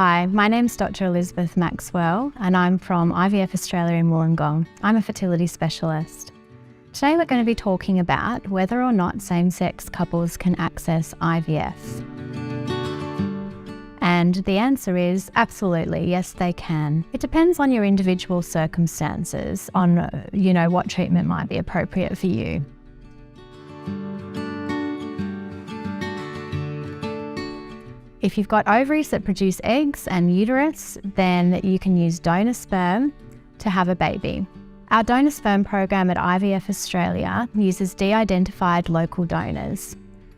Hi, my name's Dr. Elizabeth Maxwell and I'm from IVFAustralia in Wollongong. I'm a fertility specialist. Today we're going to be talking about whether or not same-sex couples can access IVF. And the answer is absolutely, yes they can. It depends on your individual circumstances, on what treatment might be appropriate for you. If you've got ovaries that produce eggs and uterus, then you can use donor sperm to have a baby. Our donor sperm program at IVFAustralia uses de-identified local donors.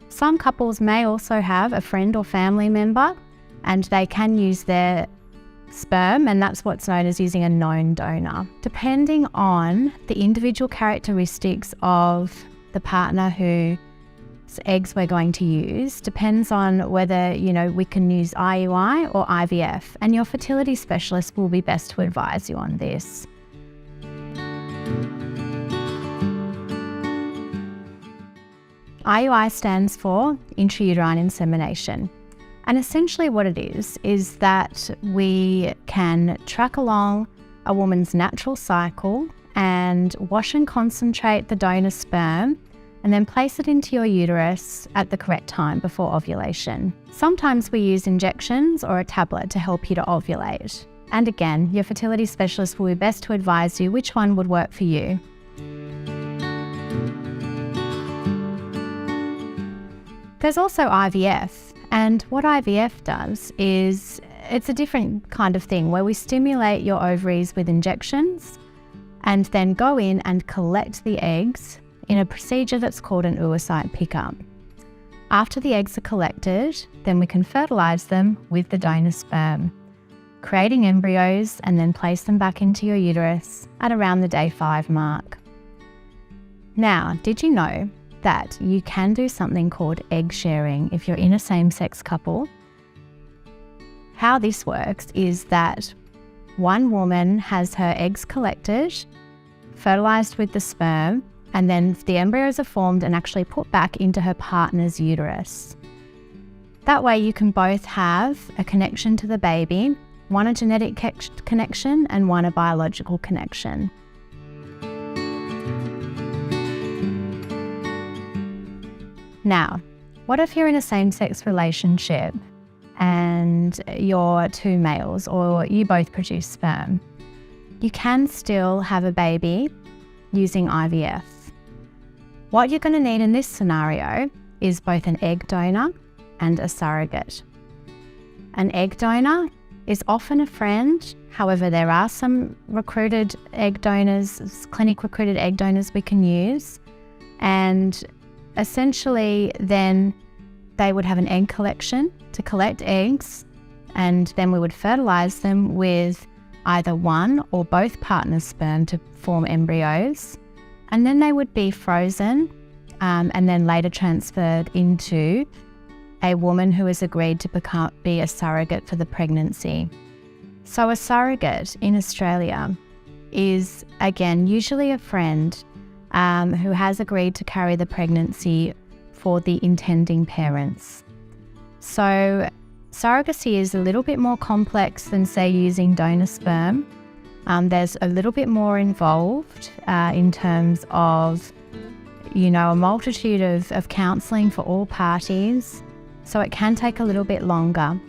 Some couples may also have a friend or family member and they can use their sperm, and that's what's known as using a known donor. Depending on the individual characteristics of the partner whose eggs we're going to use, depends on whether we can use IUI or IVF, and your fertility specialist will be best to advise you on this. IUI stands for intrauterine insemination, and essentially what it is that we can track along a woman's natural cycle and wash and concentrate the donor sperm and then place it into your uterus at the correct time before ovulation. Sometimes we use injections or a tablet to help you to ovulate. And again, your fertility specialist will be best to advise you which one would work for you. There's also IVF, and what IVF does is it's a different kind of thing where we stimulate your ovaries with injections and then go in and collect the eggs in a procedure that's called an oocyte pickup. After the eggs are collected, then we can fertilise them with the donor sperm, creating embryos and then place them back into your uterus at around the day 5 mark. Now, did you know that you can do something called egg sharing if you're in a same-sex couple? How this works is that one woman has her eggs collected, fertilised with the sperm, and then the embryos are formed and actually put back into her partner's uterus. That way you can both have a connection to the baby, one a genetic connection and one a biological connection. Now, what if you're in a same-sex relationship and you're two males or you both produce sperm? You can still have a baby using IVF. What you're going to need in this scenario is both an egg donor and a surrogate. An egg donor is often a friend. However, there are some recruited egg donors, clinic recruited egg donors we can use. And essentially then they would have an egg collection to collect eggs, and then we would fertilise them with either one or both partners' sperm to form embryos. And then they would be frozen and then later transferred into a woman who has agreed to be a surrogate for the pregnancy. So a surrogate in Australia is, again, usually a friend who has agreed to carry the pregnancy for the intending parents. So surrogacy is a little bit more complex than, say, using donor sperm. There's a little bit more involved in terms of, a multitude of counselling for all parties, so it can take a little bit longer.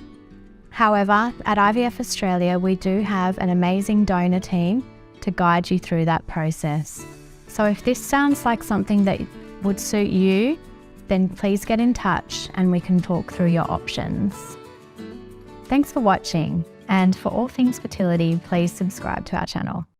However, at IVFAustralia, we do have an amazing donor team to guide you through that process. So if this sounds like something that would suit you, then please get in touch and we can talk through your options. Thanks for watching, and for all things fertility, please subscribe to our channel.